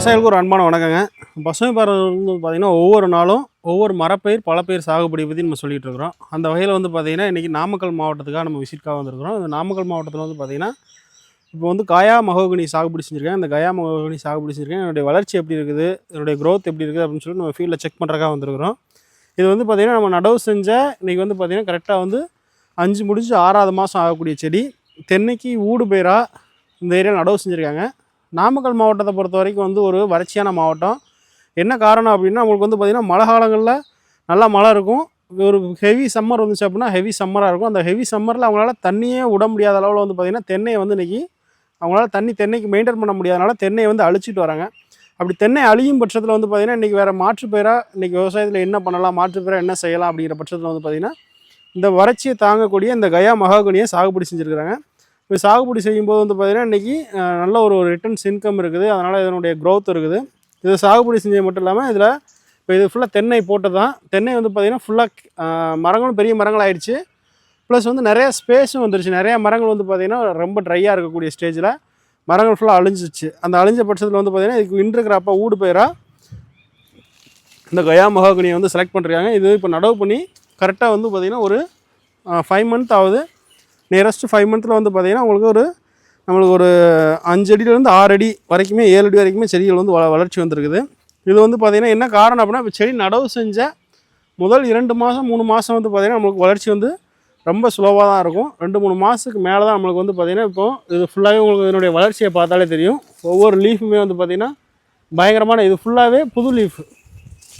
விவசாயிகளுக்கு ஒரு அன்பான வணக்கங்க. பசுமை பாரதம் வந்து பார்த்திங்கன்னா, ஒவ்வொரு நாளும் ஒவ்வொரு மரப்பயிர், பலப்பயிர் சாகுபடி பற்றி நம்ம சொல்லிகிட்டு இருக்கிறோம். அந்த வகையில் வந்து பார்த்திங்கன்னா, இன்றைக்கி நாமக்கல் மாவட்டத்துக்காக நம்ம விசிட்காக வந்திருக்கிறோம். இந்த நாமக்கல் மாவட்டத்தில் வந்து பார்த்திங்கன்னா, இப்போ வந்து காயா மகோகனி சாகுபடி செஞ்சுருக்கேன். இந்த காயா மகோகனி சாகுபடி செஞ்சுருக்கேன். என்னுடைய வளர்ச்சி எப்படி இருக்குது, என்னுடைய க்ரோத் எப்படி இருக்குது அப்படின்னு சொல்லிட்டு நம்ம ஃபீல்டில் செக் பண்ணுறக்காக வந்திருக்கிறோம். இது வந்து பார்த்திங்கன்னா, நம்ம நடவு செஞ்ச இன்றைக்கி வந்து பார்த்திங்கன்னா கரெக்டாக வந்து 5 முடிஞ்சு 6வது மாதம் ஆகக்கூடிய செடி. தென்னைக்கு ஊடு பயிராக இந்த ஏரியாவில் நடவு செஞ்சுருக்காங்க. நாமக்கல் மாவட்டத்தை பொறுத்த வரைக்கும் வந்து ஒரு வறட்சியான மாவட்டம். என்ன காரணம் அப்படின்னா, உங்களுக்கு வந்து பார்த்திங்கன்னா மழை காலங்களில் நல்லா மழை இருக்கும். ஒரு ஹெவி சம்மர் வந்துச்சு அப்படின்னா ஹெவி சம்மராக இருக்கும். அந்த ஹெவி சம்மரில் அவங்களால தண்ணியே விட முடியாத அளவில் வந்து பார்த்திங்கன்னா தென்னையை வந்து இன்றைக்கி அவங்களால தென்னைக்கு மெயின்டைன் பண்ண முடியாதனால தென்னையை வந்து அழிச்சிட்டு வராங்க. அப்படி தென்னை அழியும் பட்சத்தில் வந்து பார்த்திங்கன்னா இன்றைக்கி வேறு மாற்றுப்பயிராக இன்றைக்கி விவசாயத்தில் என்ன பண்ணலாம், மாற்றுப்பயிராக என்ன செய்யலாம் அப்படிங்கிற பட்சத்தில் வந்து பார்த்திங்கன்னா இந்த வறட்சியை தாங்கக்கூடிய இந்த கயா மகாகனியை சாகுபடி செஞ்சுருக்கிறாங்க. இப்போ சாகுபடி செய்யும்போது வந்து பார்த்திங்கன்னா இன்றைக்கி நல்ல ஒரு ரிட்டர்ன்ஸ் இன்கம் இருக்குது. அதனால் இதனுடைய க்ரோத் இருக்குது. இதை சாகுபடி செஞ்சது மட்டும் இல்லாமல் இதில் இப்போ இது ஃபுல்லாக தென்னை போட்டு தான். தென்னை வந்து பார்த்திங்கன்னா ஃபுல்லாக மரங்களும் பெரிய மரங்கள் ஆயிடுச்சு. ப்ளஸ் வந்து நிறையா ஸ்பேஸும் வந்துருச்சு. நிறையா மரங்கள் வந்து பார்த்திங்கன்னா ரொம்ப ட்ரையாக இருக்கக்கூடிய ஸ்டேஜில் மரங்கள் ஃபுல்லாக அழிஞ்சிச்சு. அந்த அழிஞ்ச பட்சத்தில் வந்து பார்த்திங்கன்னா இதுக்கு இன்றுக்கிறப்ப ஊடு பயிராக இந்த கயா மகாகனியை வந்து செலக்ட் பண்ணுறாங்க. இது இப்போ நடவு பண்ணி கரெக்டாக வந்து பார்த்திங்கன்னா ஒரு 5 மந்த் ஆகுது. நியரஸ்ட்டு 5 மந்த்தில் வந்து பார்த்திங்கன்னா நம்மளுக்கு ஒரு 5 அடியிலேருந்து 6 அடி வரைக்குமே 7 அடி வரைக்குமே செடிகள் வந்து வளர்ச்சி வந்துருக்குது. இது வந்து பார்த்திங்கன்னா என்ன காரணம் அப்படின்னா, இப்போ செடி நடவு செஞ்ச முதல் 2 மாதம் 3 மாதம் வந்து பார்த்திங்கன்னா நம்மளுக்கு வளர்ச்சி வந்து ரொம்ப ஸ்லோவாக தான் இருக்கும். 2-3 மாதத்துக்கு மேலே தான் நம்மளுக்கு வந்து பார்த்திங்கன்னா இப்போது இது ஃபுல்லாகவே உங்களுக்கு இதனுடைய வளர்ச்சியை பார்த்தாலே தெரியும். ஒவ்வொரு லீஃபுமே வந்து பார்த்திங்கன்னா பயங்கரமான இது ஃபுல்லாகவே புது லீஃப்.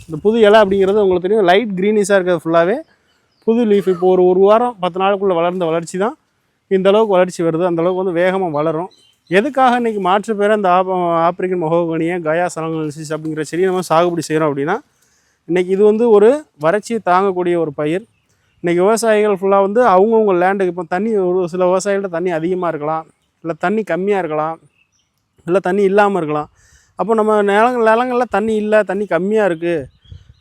இந்த புது இலை அப்படிங்கிறது உங்களுக்கு தெரியும், லைட் க்ரீனிஷாக இருக்கிறது ஃபுல்லாகவே புது லீஃப். இப்போ ஒரு வாரம் 10 நாளுக்குள்ளே வளர்ந்த வளர்ச்சி தான் இந்த அளவுக்கு வளர்ச்சி வருது. அந்தளவுக்கு வந்து வேகமாக வளரும். எதுக்காக இன்றைக்கி மாற்று பேர் இந்த ஆப்பிரிக்கன் மகோகனியை கயா சலங்கன்சிஸ் அப்படிங்கிற செடியை நம்ம சாகுபடி செய்கிறோம் அப்படின்னா, இன்றைக்கி இது வந்து ஒரு வறட்சியை தாங்கக்கூடிய ஒரு பயிர். இன்றைக்கி விவசாயிகள் ஃபுல்லாக வந்து அவங்கவுங்க லேண்டுக்கு இப்போ தண்ணி ஒரு சில விவசாயிகள்ட்ட தண்ணி அதிகமாக இருக்கலாம், இல்லை தண்ணி கம்மியாக இருக்கலாம், இல்லை தண்ணி இல்லாமல் இருக்கலாம். அப்போ நம்ம நிலங்களில் தண்ணி இல்லை, தண்ணி கம்மியாக இருக்குது,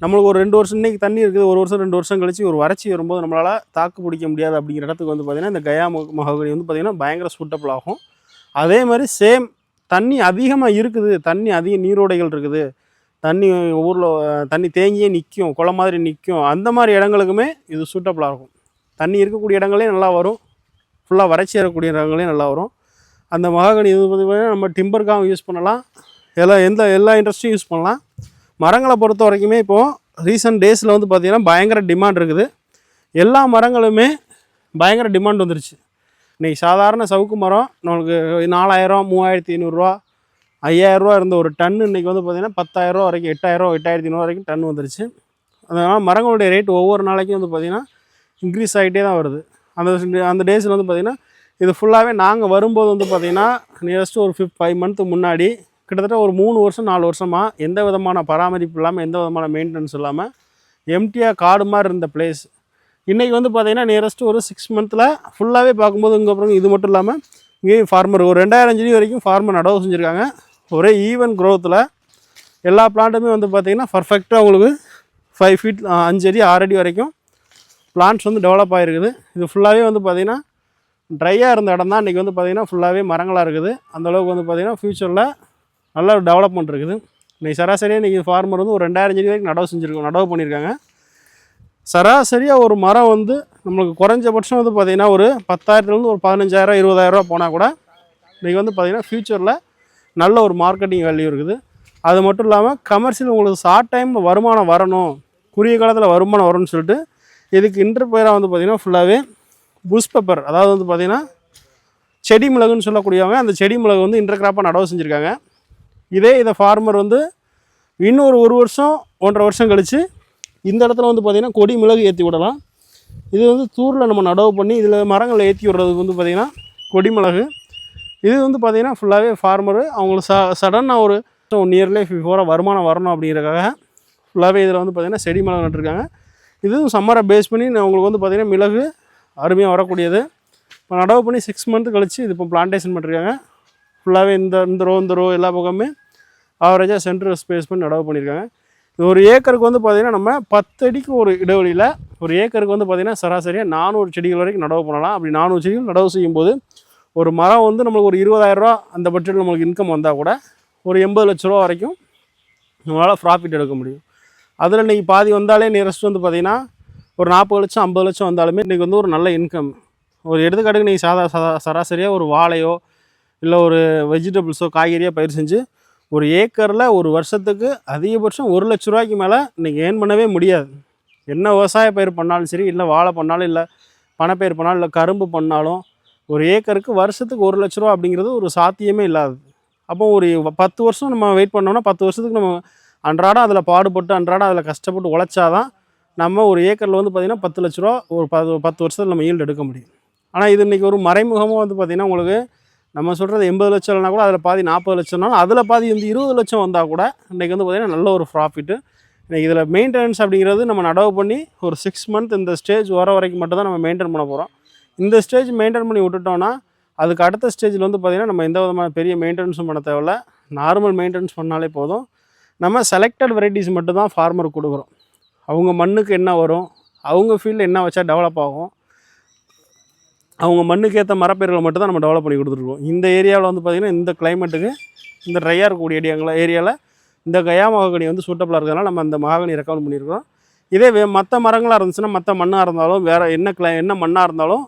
நம்மளுக்கு ஒரு 2 வருஷம் இன்றைக்கி தண்ணி இருக்குது, 1 வருஷம் 2 வருஷம் கழிச்சு ஒரு வறட்சி வரும்போது நம்மளால் தாக்கு பிடிக்க முடியாது அப்படிங்கிற இடத்துக்கு வந்து பார்த்திங்கன்னா இந்த கயா மகாகனி வந்து பார்த்திங்கன்னா பயங்கர சூட்டபிள் ஆகும். அதே மாதிரி சேம் தண்ணி அதிகமாக இருக்குது, தண்ணி அதிக நீரோடைகள் இருக்குது, தண்ணி ஊரில் தண்ணி தேங்கியே நிற்கும், குளம் மாதிரி நிற்கும், அந்த மாதிரி இடங்களுக்குமே இது சூட்டபிளாக இருக்கும். தண்ணி இருக்கக்கூடிய இடங்களையும் நல்லா வரும், ஃபுல்லாக வறட்சி இருக்கக்கூடிய இடங்களையும் நல்லா வரும். அந்த மகாகனி இது பார்த்திங்கன்னா நம்ம டிம்பருக்காகவும் யூஸ் பண்ணலாம், எல்லா இண்டஸ்ட்ரியும் யூஸ் பண்ணலாம். மரங்களை பொறுத்த வரைக்குமே இப்போது ரீசன்ட் டேஸில் வந்து பார்த்திங்கன்னா பயங்கர டிமாண்ட் இருக்குது. எல்லா மரங்களுமே பயங்கர டிமாண்ட் வந்துருச்சு. இன்றைக்கி சாதாரண சவுக்கு மரம் நம்மளுக்கு 4000, 3500, 5000 இருந்த ஒரு டன்னு இன்றைக்கி வந்து பார்த்திங்கன்னா 10,000 வரைக்கும், 8000, 8500 வரைக்கும் டன் வந்துருச்சு. அதனால் மரங்களுடைய ரேட் ஒவ்வொரு நாளைக்கும் வந்து பார்த்திங்கன்னா இன்க்ரீஸ் ஆகிட்டே தான் வருது. அந்த டேஸில் வந்து பார்த்திங்கன்னா இது ஃபுல்லாகவே நாங்கள் வரும்போது வந்து பார்த்திங்கன்னா நியரஸ்ட்டு ஒரு 5 மந்த்து முன்னாடி கிட்டத்தட்ட ஒரு 3 வருஷம் 4 வருஷமாக எந்த விதமான பராமரிப்பு இல்லாமல், எந்த விதமான மெயின்டெனன்ஸ் இல்லாமல் எம்டியாக காடு மாதிரி இருந்த பிளேஸ் இன்றைக்கி வந்து பார்த்திங்கன்னா நியரஸ்ட்டு ஒரு 6 மந்த்தில் ஃபுல்லாகவே பார்க்கும்போது இங்கே அப்புறம் இது மட்டும் இல்லாமல் இங்கேயும் ஃபார்மர் ஒரு 2000 செடி வரைக்கும் ஃபார்மர் நடவு செஞ்சுருக்காங்க. ஒரே ஈவன் க்ரோத்தில் எல்லா பிளான்ட்டுமே வந்து பார்த்திங்கன்னா பர்ஃபெக்டாக உங்களுக்கு 5 ஃபீட் 5 அடி 6 அடி வரைக்கும் பிளான்ட்ஸ் வந்து டெவலப் ஆகிருக்குது. இது ஃபுல்லாகவே வந்து பார்த்திங்கன்னா ட்ரையாக இருந்த இடம் தான் இன்றைக்கி வந்து பார்த்திங்கன்னா ஃபுல்லாகவே மரங்களாக இருக்குது. அந்தளவுக்கு வந்து பார்த்திங்கன்னா ஃப்யூச்சரில் நல்ல ஒரு டெவலப்மெண்ட் இருக்குது. இன்றைக்கி சராசரியாக இன்றைக்கி ஃபார்மர் வந்து ஒரு 2000 செடி வரைக்கும் நடவு பண்ணியிருக்காங்க. சராசரியாக ஒரு மரம் வந்து நம்மளுக்கு குறைஞ்சபட்சம் வந்து பார்த்திங்கன்னா ஒரு 10,000 ஒரு 15,000, 20,000 போனால் கூட இன்றைக்கி வந்து பார்த்திங்கன்னா ஃப்யூச்சரில் நல்ல ஒரு மார்க்கெட்டிங் வேல்யூ இருக்குது. அது மட்டும் இல்லாமல் கமர்ஷியல் உங்களுக்கு ஷார்ட் டைமில் வருமானம் வரணும், குறுகிய காலத்தில் வருமானம் வரும்னு சொல்லிட்டு இதுக்கு இன்டர்பயராக வந்து பார்த்திங்கன்னா ஃபுல்லாகவே புஷ் பெப்பர், அதாவது வந்து பார்த்திங்கன்னா செடி மிளகுன்னு சொல்லக்கூடியவங்க அந்த செடி மிளகு வந்து இன்டர்கிராப்பாக நடவு செஞ்சுருக்காங்க. இதை ஃபார்மர் வந்து இன்னொரு 1 வருஷம் 1.5 வருஷம் கழித்து இந்த இடத்துல வந்து பார்த்திங்கன்னா கொடி மிளகு ஏற்றி விடலாம். இது வந்து தூரில் நம்ம நடவு பண்ணி இதில் மரங்களை ஏற்றி விடுறதுக்கு வந்து பார்த்திங்கன்னா கொடி மிளகு. இது வந்து பார்த்திங்கன்னா ஃபுல்லாகவே ஃபார்மரு அவங்களுக்கு சடனாக ஒரு 1 இயர்லேயே பிஃபோராக வருமானம் வரணும் அப்படிங்கிறக்காக ஃபுல்லாகவே இதில் வந்து பார்த்திங்கன்னா செடி மிளகு நட்டுருக்காங்க. இதுவும் சம்மரை பேஸ் பண்ணி உங்களுக்கு வந்து பார்த்திங்கன்னா மிளகு அருமையாக வரக்கூடியது. இப்போ நடவு பண்ணி 6 மந்த் கழித்து இது இப்போ பிளான்டேஷன் பண்ணிருக்காங்க. ஃபுல்லாகவே இந்த ரோ எல்லா பக்கமே ஆவரேஜாக சென்டர் ஸ்பேஸ் பண்ணி நடவு பண்ணியிருக்காங்க. ஒரு ஏக்கருக்கு வந்து பார்த்திங்கன்னா நம்ம 10 அடிக்கு ஒரு இடைவெளியில் ஒரு ஏக்கருக்கு வந்து பார்த்திங்கன்னா சராசரியாக 400 செடிகள் வரைக்கும் நடவு பண்ணலாம். அப்படி 400 செடிகள் நடவு செய்யும்போது ஒரு மரம் வந்து நம்மளுக்கு ஒரு 20,000 அந்த பட்ஜெட்டில் நம்மளுக்கு இன்கம் வந்தால் கூட ஒரு 80 லட்ச ரூபா வரைக்கும் நம்மளால் ப்ராஃபிட் எடுக்க முடியும். அதில் இன்றைக்கி பாதி வந்தாலே நியரஸ்ட் வந்து பார்த்திங்கன்னா ஒரு 40 லட்சம் 50 லட்சம் வந்தாலுமே இன்றைக்கி வந்து ஒரு நல்ல இன்கம். ஒரு எடுத்துக்காட்டுக்கு நீங்கள் சராசரியாக ஒரு வாழையோ இல்லை ஒரு வெஜிடபிள்ஸோ காய்கறியோ பயிர் செஞ்சு ஒரு ஏக்கரில் ஒரு வருஷத்துக்கு அதிகபட்சம் 1 லட்ச ரூபாய்க்கு மேலே இன்றைக்கி ஏர்ன் பண்ணவே முடியாது. என்ன விவசாய பயிர் பண்ணாலும் சரி, இல்லை வாழை பண்ணாலும், இல்லை பணப்பயிர் பண்ணாலும், இல்லை கரும்பு பண்ணாலும் ஒரு ஏக்கருக்கு வருஷத்துக்கு 1 லட்ச ரூபா அப்படிங்கிறது ஒரு சாத்தியமே இல்லாது. அப்போ ஒரு 10 வருஷம் நம்ம வெயிட் பண்ணோம்னா 10 வருஷத்துக்கு நம்ம அன்றாடம் அதில் பாடுபட்டு அன்றாடம் அதில் கஷ்டப்பட்டு உழைச்சாதான் நம்ம ஒரு ஏக்கரில் வந்து பார்த்திங்கன்னா 10 லட்ச ரூபா ஒரு 10 வருஷத்தில் நம்ம ஈல்டு எடுக்க முடியும். ஆனால் இது இன்றைக்கி ஒரு மறைமுகமாக வந்து பார்த்திங்கன்னா உங்களுக்கு நம்ம சொல்கிறது 80 லட்சம் இல்லைனா கூட அதில் பாதி 40 லட்சம்னாலும் அதில் பாதி வந்து 20 லட்சம் வந்தால் கூட இன்றைக்கி வந்து பார்த்திங்கன்னா நல்ல ஒரு ப்ராஃபிட்டு. இன்றைக்கி இதில் மெயின்டெனன்ஸ் அப்படிங்கிறது நம்ம நடவு பண்ணி ஒரு 6 மந்த் இந்த ஸ்டேஜ் வர வரைக்கும் மட்டும் தான் நம்ம மெயின்டைன் பண்ண போகிறோம். இந்த ஸ்டேஜ் மெயின்டைன் பண்ணி விட்டுட்டோன்னா அதுக்கு அடுத்த ஸ்டேஜில் வந்து பார்த்திங்கன்னா நம்ம எந்த விதமான பெரிய மெயின்டெனன்ஸும் பண்ண தேவையில்ல. நார்மல் மெயின்டெனன்ஸ் பண்ணாலே போதும். நம்ம செலக்டட் வெரைட்டிஸ் மட்டும் தான் ஃபார்மருக்கு கொடுக்குறோம். அவங்க மண்ணுக்கு என்ன வரும், அவங்க ஃபீல்டில் என்ன வச்சா டெவலப் ஆகும், அவங்க மண்ணுக்கு ஏற்ற மரப்பயிர்களை மட்டும் தான் நம்ம டெவலப் பண்ணி கொடுத்துருக்கோம். இந்த ஏரியாவில் வந்து பார்த்திங்கன்னா இந்த கிளைமேட்டுக்கு இந்த ட்ரையாக இருக்கக்கூடிய ஏரியாவில் இந்த கயா மகாகனி வந்து சூட்டபுளாக இருக்கிறதுனால நம்ம அந்த மகாகனி ரெக்கமெண்ட் பண்ணியிருக்கோம். இதே மற்ற மரங்களாக இருந்துச்சுன்னா, மற்ற மண்ணாக இருந்தாலும், வேறு என்ன மண்ணாக இருந்தாலும்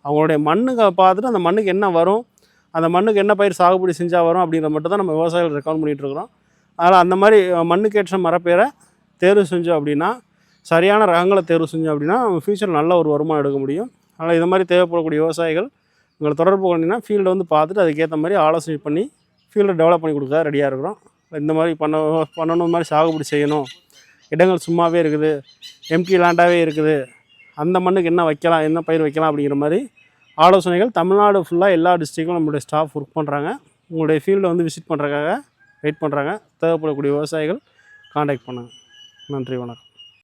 அவங்களுடைய மண்ணுக்கு பார்த்துட்டு அந்த மண்ணுக்கு என்ன வரும், அந்த மண்ணுக்கு என்ன பயிர் சாகுபடி செஞ்சால் வரும் அப்படிங்கிற மட்டும் தான் நம்ம விவசாயிகள் ரெக்கமெண்ட் பண்ணிகிட்ருக்குறோம். அதனால் அந்த மாதிரி மண்ணுக்கேற்ற மரப்பயிரை தேர்வு செஞ்சோம் அப்படின்னா, சரியான ரகங்களை தேர்வு செஞ்சோம் அப்படின்னா நம்ம ஃப்யூச்சரில் நல்ல ஒரு வருமானம் எடுக்க முடியும். அதனால் இது மாதிரி தேவைப்படக்கூடிய விவசாயிகள் உங்களை தொடர்பு கொண்டீங்கன்னா ஃபீல்டை வந்து பார்த்துட்டு அதுக்கேற்ற மாதிரி ஆலோசனை பண்ணி ஃபீல்டை டெவலப் பண்ணி கொடுக்க ரெடியாக இருக்கிறோம். இந்த மாதிரி பண்ணணும் மாதிரி சாகுபடி செய்யணும், இடங்கள் சும்மாவே இருக்குது, எம்டி லேண்டாகவே இருக்குது, அந்த மண்ணுக்கு என்ன வைக்கலாம், என்ன பயிர் வைக்கலாம் அப்படிங்கிற மாதிரி ஆலோசனைகள் தமிழ்நாடு ஃபுல்லாக எல்லா டிஸ்ட்ரிக்டும் நம்மளுடைய ஸ்டாஃப் ஒர்க் பண்ணுறாங்க. உங்களுடைய ஃபீல்டை வந்து விசிட் பண்ணுறதுக்காக வெயிட் பண்ணுறாங்க. தேவைப்படக்கூடிய விவசாயிகள் காண்டாக்ட் பண்ணுங்கள். நன்றி, வணக்கம்.